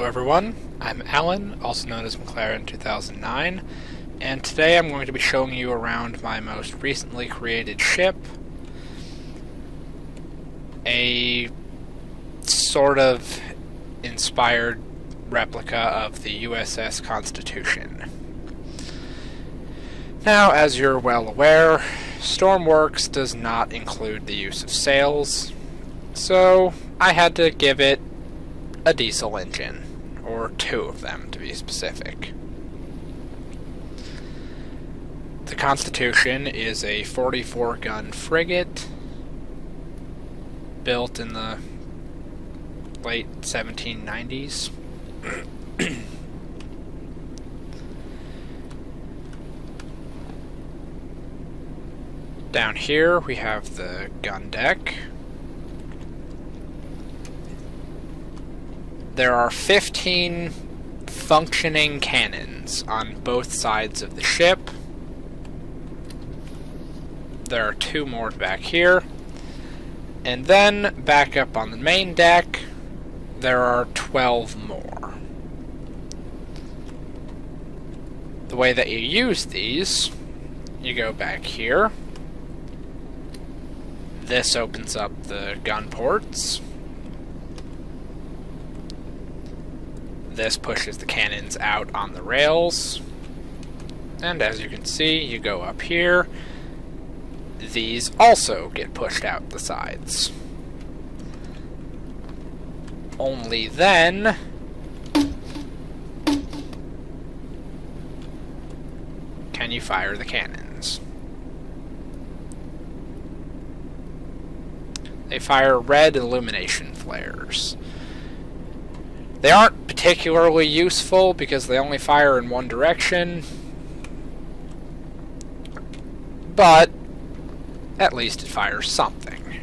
Hello everyone, I'm Alan, also known as McLaren 2009, and today I'm going to be showing you around my most recently created ship, a sort of inspired replica of the USS Constitution. Now, as you're well aware, Stormworks does not include the use of sails, so I had to give it a diesel engine, or two of them to be specific. The Constitution is a 44-gun frigate built in the late 1790s. Down here we have the gun deck. There are 15 functioning cannons on both sides of the ship. There are two more back here. And then, back up on the main deck, there are 12 more. The way that you use these, you go back here. This opens up the gun ports. This pushes the cannons out on the rails. And as you can see, you go up here. These also get pushed out the sides. Only then can you fire the cannons. They fire red illumination flares. They aren't particularly useful because they only fire in one direction, but at least it fires something.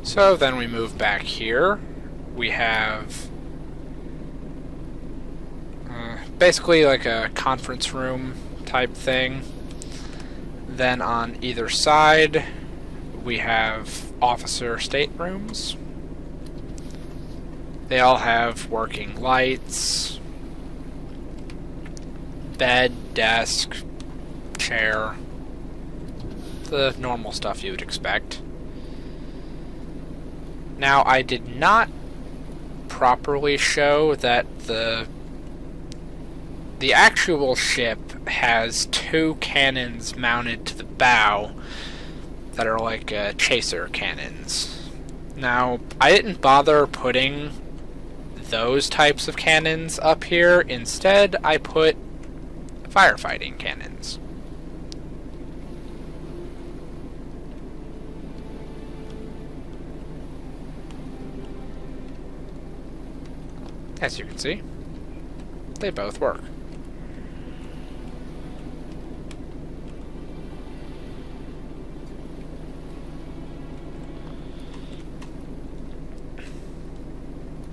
So then we move back here. We have basically like a conference room type thing. Then on either side we have officer staterooms. They all have working lights, bed, desk, chair, the normal stuff you would expect. Now, I did not properly show that the actual ship has two cannons mounted to the bow that are like chaser cannons. Now, I didn't bother putting those types of cannons up here. Instead, I put firefighting cannons. As you can see, they both work.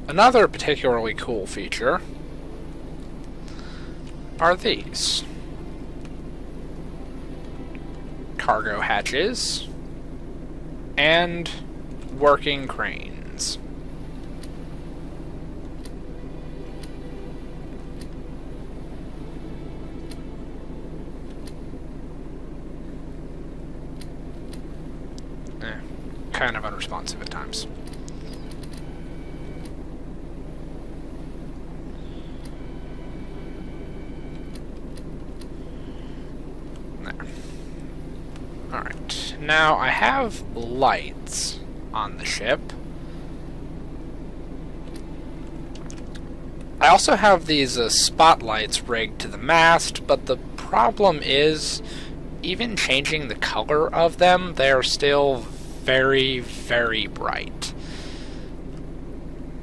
Another particularly cool feature are these. Cargo hatches and working cranes. Kind of unresponsive at times. Alright, now I have lights on the ship. I also have these spotlights rigged to the mast, but the problem is, even changing the color of them, they are still very, very bright.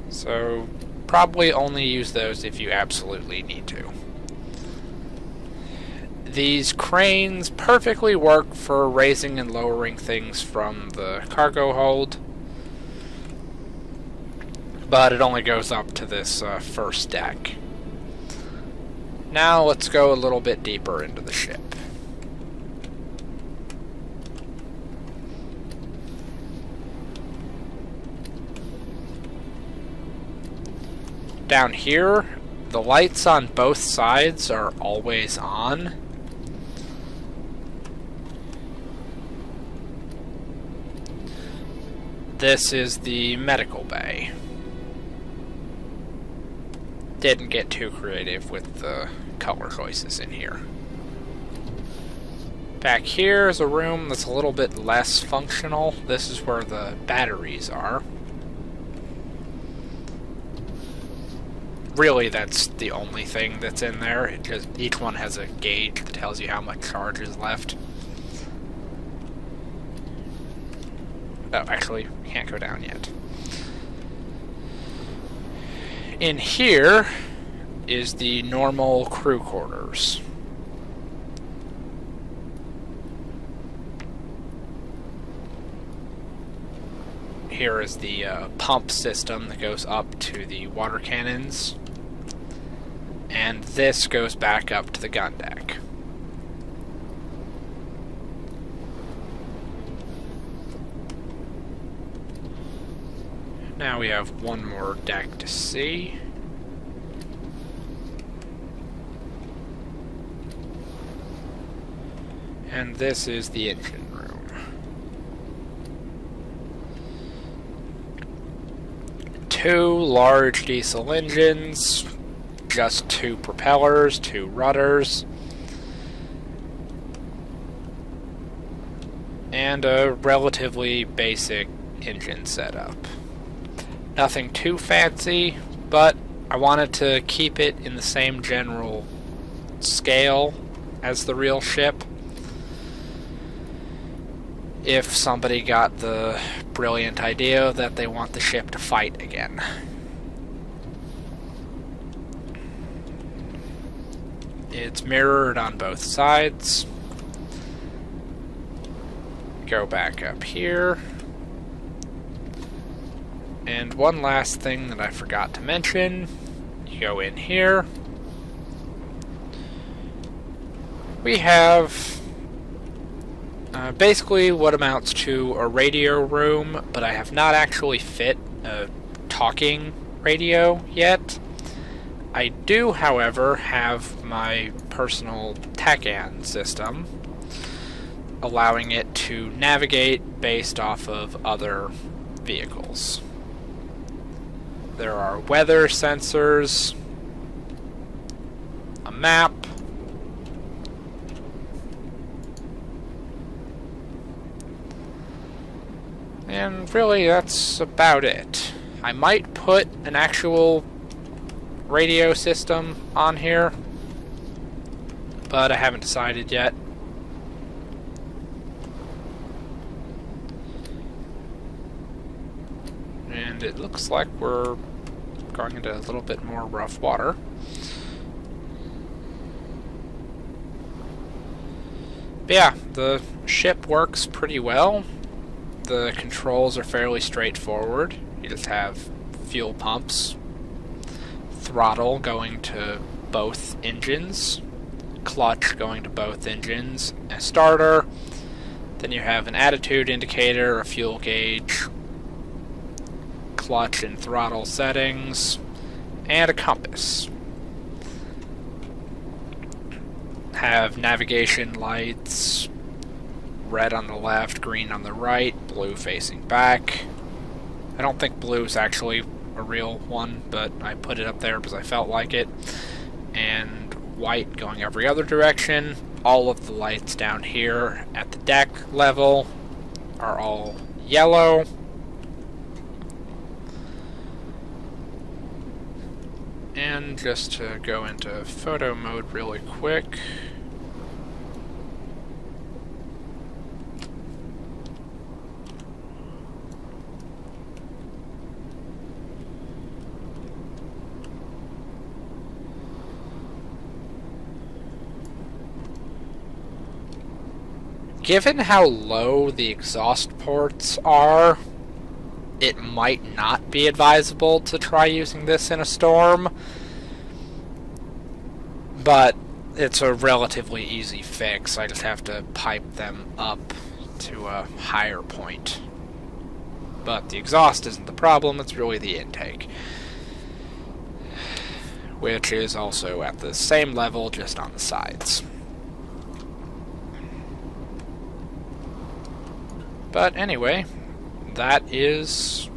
So, probably only use those if you absolutely need to. These cranes perfectly work for raising and lowering things from the cargo hold, but it only goes up to this first deck. Now let's go a little bit deeper into the ship. Down here, the lights on both sides are always on. This is the medical bay. Didn't get too creative with the color choices in here. Back here is a room that's a little bit less functional. This is where the batteries are. Really, that's the only thing that's in there. It just, each one has a gauge that tells you how much charge is left. Oh, actually, can't go down yet. In here is the normal crew quarters. Here is the pump system that goes up to the water cannons, and this goes back up to the gun deck. Now we have one more deck to see. And this is the engine room. Two large diesel engines, just two propellers, two rudders, and a relatively basic engine setup. Nothing too fancy, but I wanted to keep it in the same general scale as the real ship. If somebody got the brilliant idea that they want the ship to fight again. It's mirrored on both sides. Go back up here. And one last thing that I forgot to mention, you go in here, we have basically what amounts to a radio room, but I have not actually fit a talking radio yet. I do, however, have my personal TechAN system, allowing it to navigate based off of other vehicles. There are weather sensors, a map, and really that's about it. I might put an actual radio system on here, but I haven't decided yet. And it looks like we're going into a little bit more rough water. But yeah, the ship works pretty well. The controls are fairly straightforward. You just have fuel pumps, throttle going to both engines, clutch going to both engines, a starter. Then you have an attitude indicator, a fuel gauge, clutch and throttle settings, and a compass. Have navigation lights, red on the left, green on the right, blue facing back. I don't think blue is actually a real one, but I put it up there because I felt like it. And white going every other direction. All of the lights down here at the deck level are all yellow. And just to go into photo mode really quick. Given how low the exhaust ports are, it might not be advisable to try using this in a storm, but it's a relatively easy fix. I just have to pipe them up to a higher point. But the exhaust isn't the problem, it's really the intake. which is also at the same level, just on the sides. But anyway, that is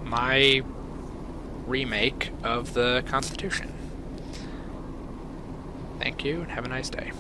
my remake of the Constitution. Thank you, and have a nice day.